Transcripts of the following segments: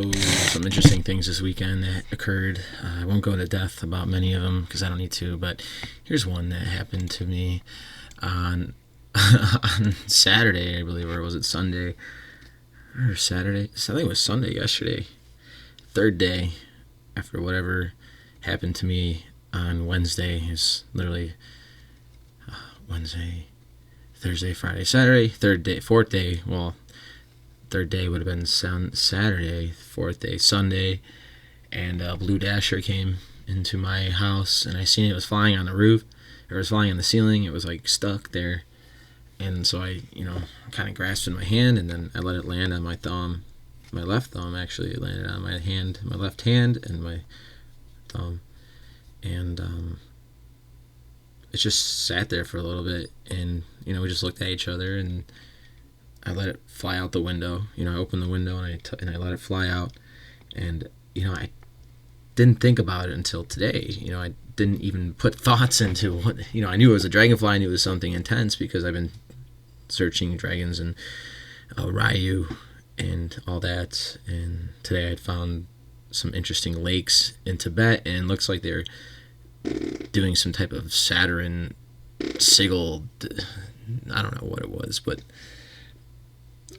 Some interesting things this weekend that occurred. I won't go into depth about many of them because I don't need to, but here's one that happened to me on on Saturday, I believe, or was it Sunday? Or Saturday? I think it was Sunday yesterday. Third day after whatever happened to me on Wednesday. Is literally Wednesday, Thursday, Friday, Saturday, third day, fourth day. Well, third day would have been Saturday, fourth day, Sunday, and a blue dasher came into my house, and I seen it was flying on the roof, or it was flying on the ceiling. It was like stuck there, and so I, kind of grasped in my hand, and then I let it land on my thumb, my left thumb actually. It landed on my hand, my left hand, and my thumb, and it just sat there for a little bit, and we just looked at each other, and I let it fly out the window. I opened the window and I let it fly out, and I didn't think about it until today. I didn't even put thoughts into what I knew it was a dragonfly. I knew it was something intense because I've been searching dragons and Ryu and all that. And today I had found some interesting lakes in Tibet, and it looks like they're doing some type of Saturn sigil. I don't know what it was, but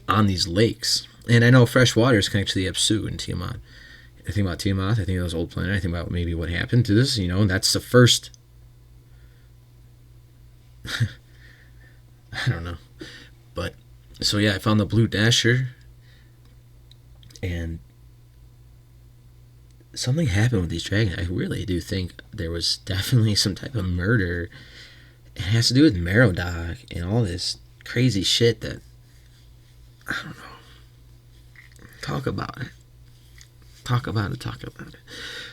on these lakes. And I know fresh water is connected to the Apsu in Tiamat. I think about Tiamat, I think of those old planet, I think about maybe what happened to this, and that's the first. I don't know. But, so yeah, I found the blue dasher, and something happened with these dragons. I really do think there was definitely some type of murder. It has to do with Merodach and all this crazy shit that, I don't know. Talk about it.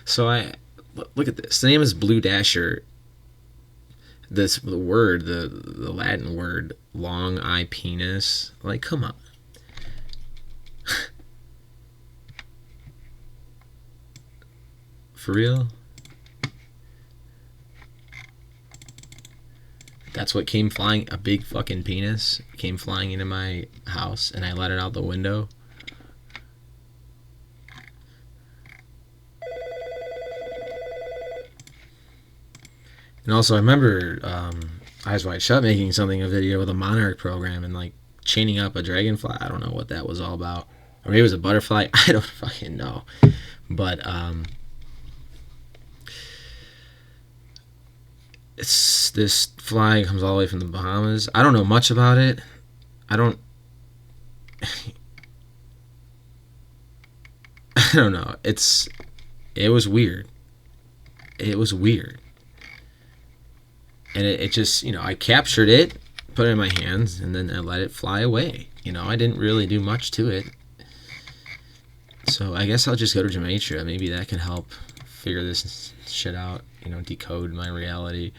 So I look at this. The name is Blue Dasher. The Latin word, longipennis. Like, come on. For real? That's what came flying, a big fucking penis came flying into my house, and I let it out the window. And also, I remember Eyes Wide Shut making a video with a monarch program and like chaining up a dragonfly. I don't know what that was all about. Or maybe it was a butterfly. I don't fucking know. But this fly comes all the way from the Bahamas. I don't know much about it. I don't know. It was weird. And it just, I captured it, put it in my hands, and then I let it fly away. I didn't really do much to it. So I guess I'll just go to Gematria. Maybe that can help figure this shit out, decode my reality.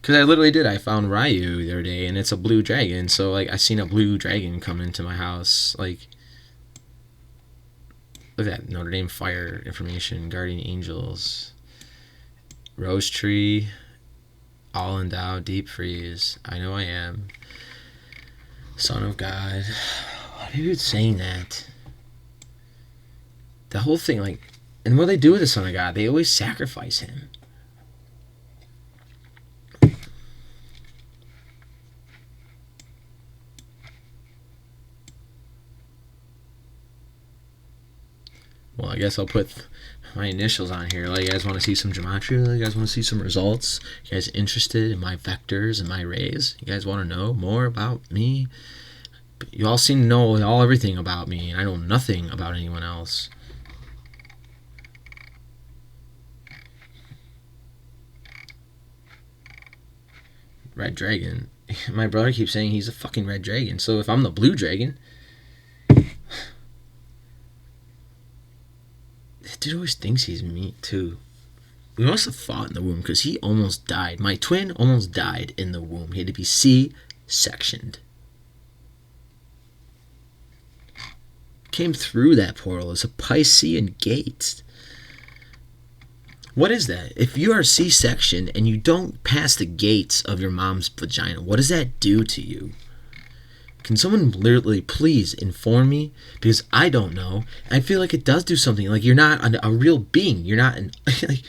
Because I literally did. I found Ryu the other day, and it's a blue dragon. So, I seen a blue dragon come into my house. Look at that. Notre Dame Fire information, Guardian Angels, Rose Tree, All Endowed, Deep Freeze, I Know I Am, Son of God. Why are people saying that? The whole thing, and what do they do with the Son of God? They always sacrifice him. Well, I guess I'll put my initials on here. You guys want to see some gematria? You guys want to see some results? You guys interested in my vectors and my rays? You guys want to know more about me? You all seem to know everything about me, and I know nothing about anyone else. Red dragon. My brother keeps saying he's a fucking red dragon. So if I'm the blue dragon, dude always thinks he's me too. We must have fought in the womb because he almost died. My twin almost died in the womb. He had to be C-sectioned. Came through that portal as a Piscean gate. What is that? If you are C-sectioned and you don't pass the gates of your mom's vagina, what does that do to you? Can someone literally please inform me? Because I don't know. I feel like it does do something. Like, you're not a real being. You're not an like,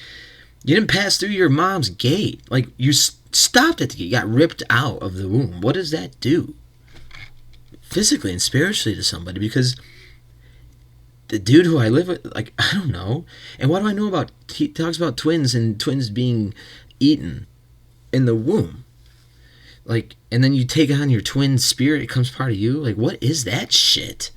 you didn't pass through your mom's gate. Like, you stopped at the gate. You got ripped out of the womb. What does that do physically and spiritually to somebody? Because the dude who I live with, like, I don't know. And what do I know about, he talks about twins and twins being eaten in the womb. Like, and then you take on your twin spirit, it becomes part of you. Like, what is that shit?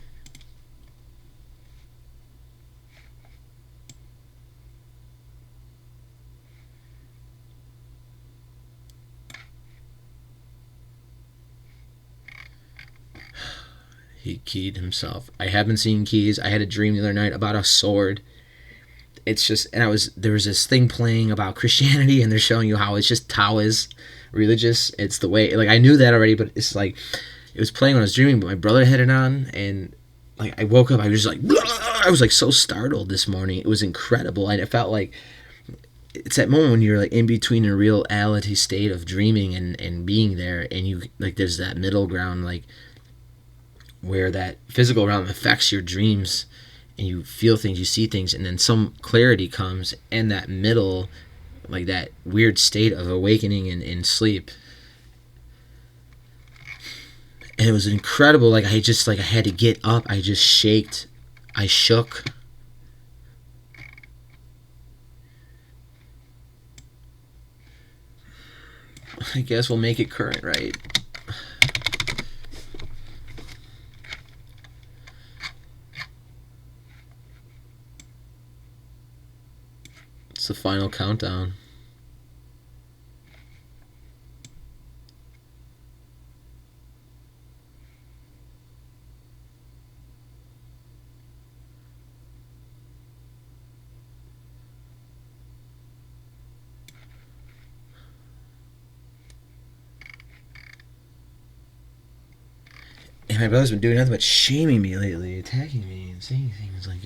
He keyed himself. I haven't seen keys. I had a dream the other night about a sword. It's just, and there was this thing playing about Christianity, and they're showing you how it's just Taoist religious. It's the way, like, I knew that already, but it's like, it was playing when I was dreaming, but my brother had it on, and like, I woke up, I was just like, I was like so startled this morning. It was incredible. And it felt like, it's that moment when you're like in between a reality state of dreaming and being there, and you, like, there's that middle ground, like, where that physical realm affects your dreams, and you feel things, you see things, and then some clarity comes, and that middle, like that weird state of awakening and in sleep. And it was incredible. Like, I just, like, I had to get up. I just shaked. I shook. I guess we'll make it current, right? It's the final countdown. And my brother's been doing nothing but shaming me lately, attacking me, and saying things like,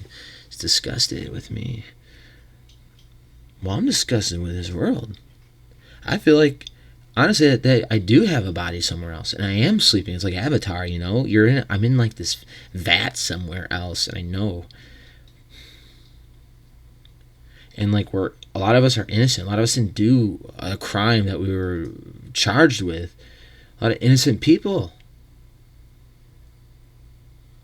he's disgusted with me. Well, I'm disgusted with this world. I feel like, honestly, that I do have a body somewhere else, and I am sleeping. It's like Avatar, you know? I'm in like this vat somewhere else, and I know. And like, a lot of us are innocent. A lot of us didn't do a crime that we were charged with. A lot of innocent people.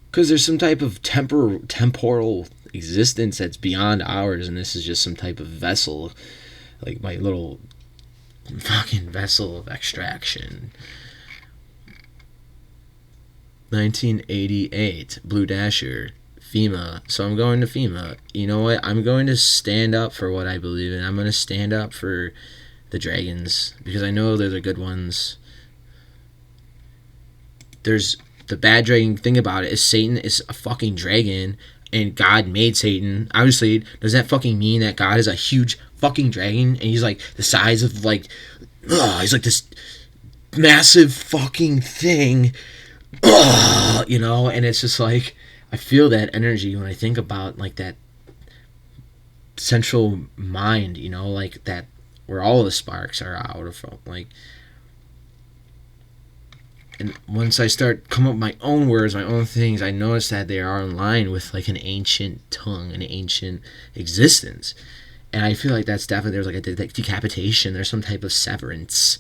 Because there's some type of temporal existence that's beyond ours, and this is just some type of vessel, like my little fucking vessel of extraction. 1988, Blue Dasher, FEMA. So I'm going to FEMA. You know what? I'm going to stand up for what I believe in. I'm going to stand up for the dragons, because I know they're the good ones. There's the bad dragon thing about it is Satan is a fucking dragon, and God made Satan. Obviously, does that fucking mean that God is a huge fucking dragon, and he's like the size of like, he's like this massive fucking thing, you know? And it's just like, I feel that energy when I think about like that central mind, you know, like that, where all the sparks are out of, like. And once I start come up with my own words, my own things, I notice that they are in line with like an ancient tongue, an ancient existence. And I feel like that's definitely, there's like a decapitation, there's some type of severance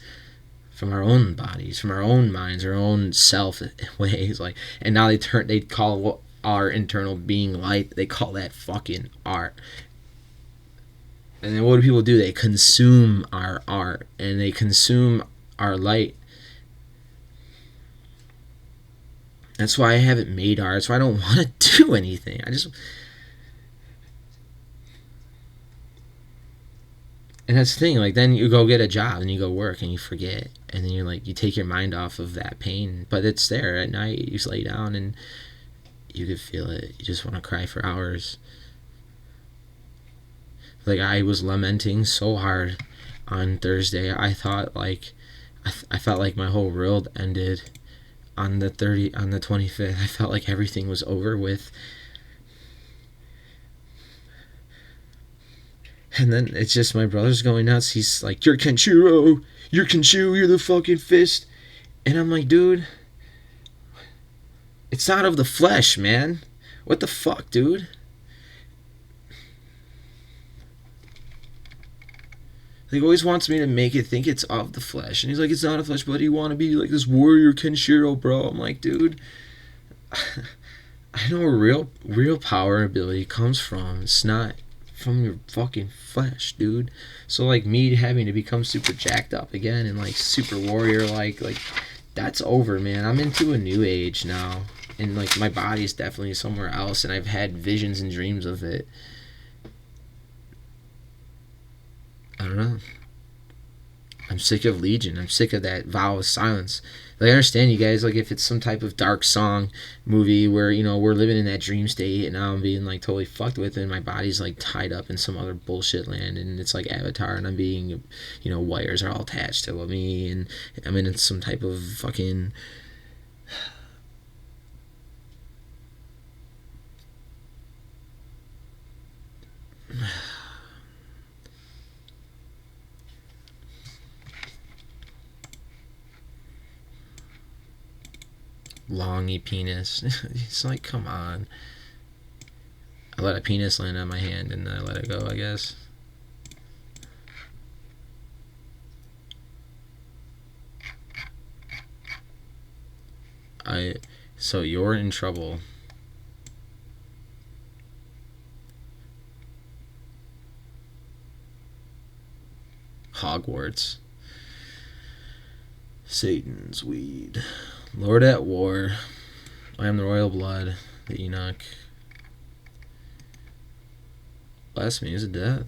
from our own bodies, from our own minds, our own self ways. Like, and now they call our internal being light, they call that fucking art. And then what do people do? They consume our art, and they consume our light. That's why I haven't made art. That's why I don't want to do anything. And that's the thing, like, then you go get a job and you go work and you forget, and then you're like, you take your mind off of that pain, but it's there at night. You just lay down and you can feel it. You just want to cry for hours. Like, I was lamenting so hard on Thursday. I thought like, I felt like my whole world ended. On the 25th, I felt like everything was over with. And then it's just my brother's going nuts. He's like, you're Kenshiro, you're the fucking fist. And I'm like, dude, It's not of the flesh, man. What the fuck, dude? He always wants me to make it think it's of the flesh. And he's like, it's not of flesh, but you want to be like this warrior Kenshiro, bro. I'm like, dude, I know where real power and ability comes from. It's not from your fucking flesh, dude. So like me having to become super jacked up again and like super warrior like that's over, man. I'm into a new age now. And like my body's definitely somewhere else, and I've had visions and dreams of it. I don't know. I'm sick of Legion. I'm sick of that vow of silence. Like, I understand you guys, like, if it's some type of dark song movie where, you know, we're living in that dream state and now I'm being, like, totally fucked with and my body's, like, tied up in some other bullshit land and it's like Avatar and I'm being, you know, wires are all attached to me and I'm in some type of fucking... longy penis. It's like, come on. I let a penis land on my hand and then I let it go, I guess. So you're in trouble. Hogwarts. Satan's weed. Lord at war. I am the royal blood. The Enoch. Blasphemy is a death.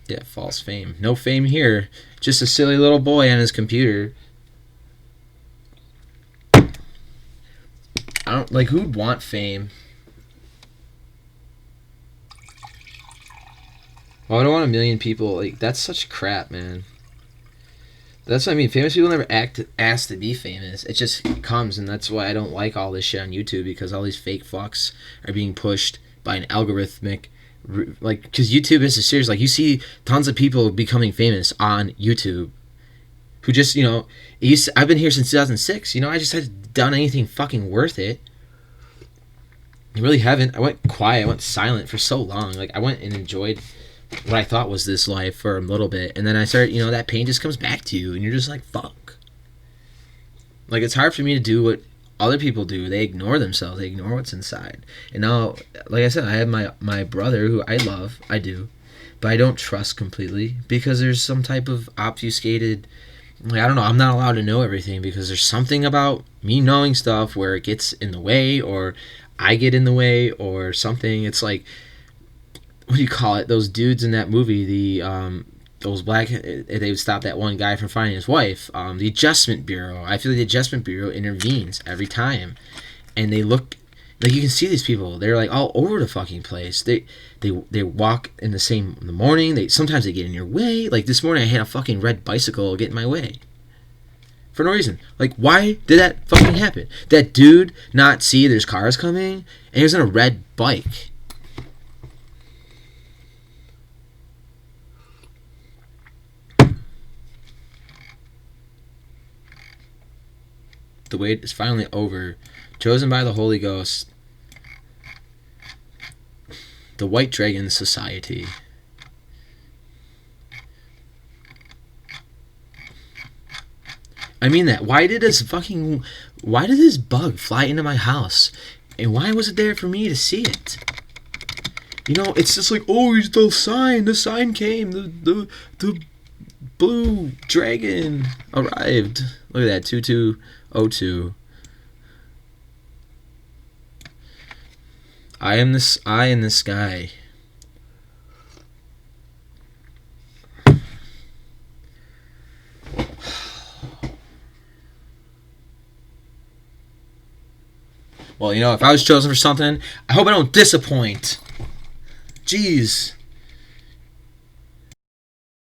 Yeah, false fame. No fame here. Just a silly little boy on his computer. I don't like, who'd want fame? Well, I don't want a million people. Like, that's such crap, man. That's what I mean. Famous people never ask to be famous. It just comes, and that's why I don't like all this shit on YouTube, because all these fake fucks are being pushed by an algorithmic, like, because YouTube is a series. Like, you see tons of people becoming famous on YouTube who just, you know, I've been here since 2006. You know, I just haven't done anything fucking worth it. I really haven't. I went quiet. I went silent for so long. Like, I went and enjoyed what I thought was this life for a little bit, and then I started, you know, that pain just comes back to you and you're just like, fuck. Like, it's hard for me to do what other people do. They ignore themselves, they ignore what's inside. And now, like I said, I have my brother who I love, I do, but I don't trust completely because there's some type of obfuscated, like, I don't know, I'm not allowed to know everything because there's something about me knowing stuff where it gets in the way, or I get in the way, or something. It's like, what do you call it? Those dudes in that movie, those black, they would stop that one guy from finding his wife. The Adjustment Bureau. I feel like the Adjustment Bureau intervenes every time, and they look like, you can see these people. They're like all over the fucking place. They walk in the morning. Sometimes they get in your way. Like this morning, I had a fucking red bicycle get in my way for no reason. Like, why did that fucking happen? That dude not see there's cars coming, and he was on a red bike. The wait is finally over. Chosen by the Holy Ghost. The White Dragon Society. I mean that. Why did this bug fly into my house? And why was it there for me to see it? You know, it's just like, oh, it's the sign. The sign came. The blue dragon arrived. Look at that. 2202. I am this eye in the sky. Well, you know, if I was chosen for something, I hope I don't disappoint. Jeez.